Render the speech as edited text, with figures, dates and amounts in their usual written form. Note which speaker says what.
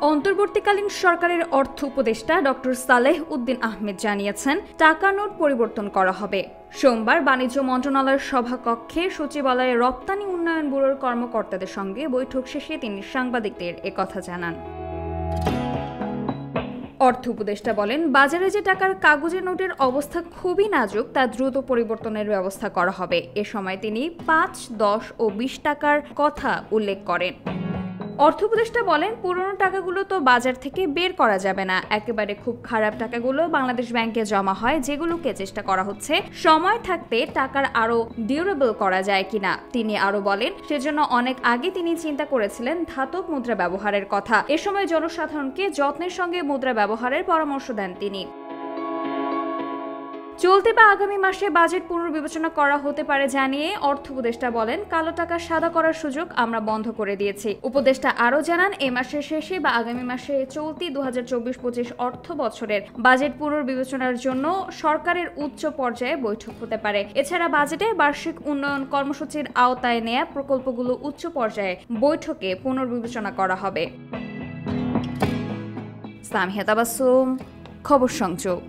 Speaker 1: অন্তর্বর্তীকালীন সরকারের অর্থ উপদেষ্টা ডক্টর সালেহ উদ্দিন আহমেদ জানিয়েছেন, টাকা নোট পরিবর্তন করা হবে। সোমবার বাণিজ্য মন্ত্রণালয়ের সভাকক্ষে সচিবালয়ে রপ্তানি উন্নয়ন ব্যুরোর কর্মকর্তাদের সঙ্গে বৈঠক শেষে তিনি সাংবাদিকদের একথা জানান। অর্থ উপদেষ্টা বলেন, বাজারে যে টাকার কাগজের নোটের অবস্থা খুবই নাজুক তা দ্রুত পরিবর্তনের ব্যবস্থা করা হবে। এ সময় তিনি ৫, ১০ ও ২০ টাকার কথা উল্লেখ করেন। অর্থ উপদেষ্টা বলেন, পুরনো টাকাগুলো তো বাজার থেকে বের করা যাবে না। একেবারে খুব খারাপ টাকাগুলো বাংলাদেশ ব্যাংকে জমা হয়, যেগুলোকে চেষ্টা করা হচ্ছে সময় থাকতে টাকার আরো ডিউরেবল করা যায় কিনা। তিনি আরো বলেন, সেজন্য অনেক আগে তিনি চিন্তা করেছিলেন ধাতব মুদ্রা ব্যবহারের কথা। এ সময় জনসাধারণকে যত্নের সঙ্গে মুদ্রা ব্যবহারের পরামর্শ দেন তিনি। চলতি বা আগামী মাসে বাজেট পুনর্বিবেচনা করা হতে পারে জানিয়ে অর্থ উপদেষ্টা বলেন, কালো টাকা সাদা করার সুযোগ আমরা বন্ধ করে দিয়েছি। উপদেষ্টা আরও জানান, এ মাসের শেষে বা আগামী মাসে চলতি ২০২৪-২৫ অর্থ বছরের বাজেট পুনর্বিবেচনার জন্য সরকারের উচ্চ পর্যায়ে বৈঠক হতে পারে। এছাড়া বাজেটে বার্ষিক উন্নয়ন কর্মসূচির আওতায় নেয়া প্রকল্পগুলো উচ্চ পর্যায়ে বৈঠকে পুনর্বিবেচনা করা হবে। সামিহা তাবাসসুম, খবর সংযোগ।